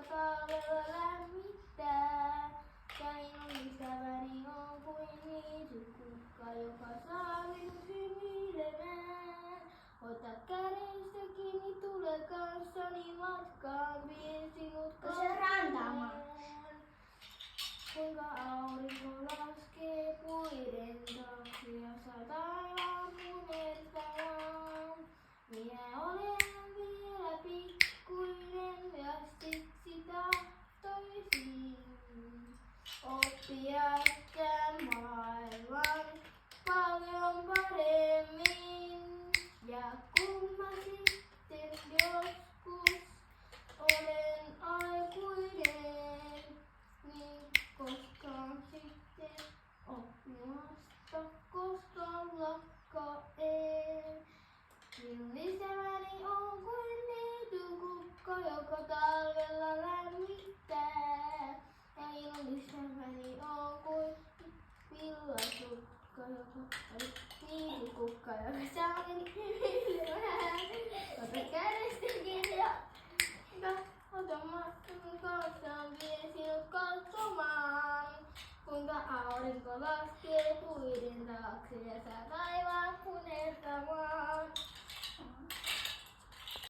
talvella lämmittää. Ja minun ystäväni on kuin niitykkukka, joka saa minut hymyilemään. Ota kädestä kiinni, tule kanssani matkaan, vien sinut rantamaan. Kuinka aurinko laskee puiden taakse ja saa taivaan punertamaan. Minä olen vielä pikkuinen ja siksi tahtoisin oppia tämän maailman paljon paremmin. Ja kun mä sitten joskus olen aikuinen, niin koskaan sitten oppimasta koskaan lakkaen. Minun isäväni on kuin niitykukka, joka talvella lämmittää. Ja minun isäväni on kuin villasukka, niitykukka, joka saa minut hymyilemään. Ota kädestä kiinni ja ota matkan kanssaan, vien sinut katsomaan. Kuinka aurinko laskee puiden taakse ja saa taivaan punertamaan.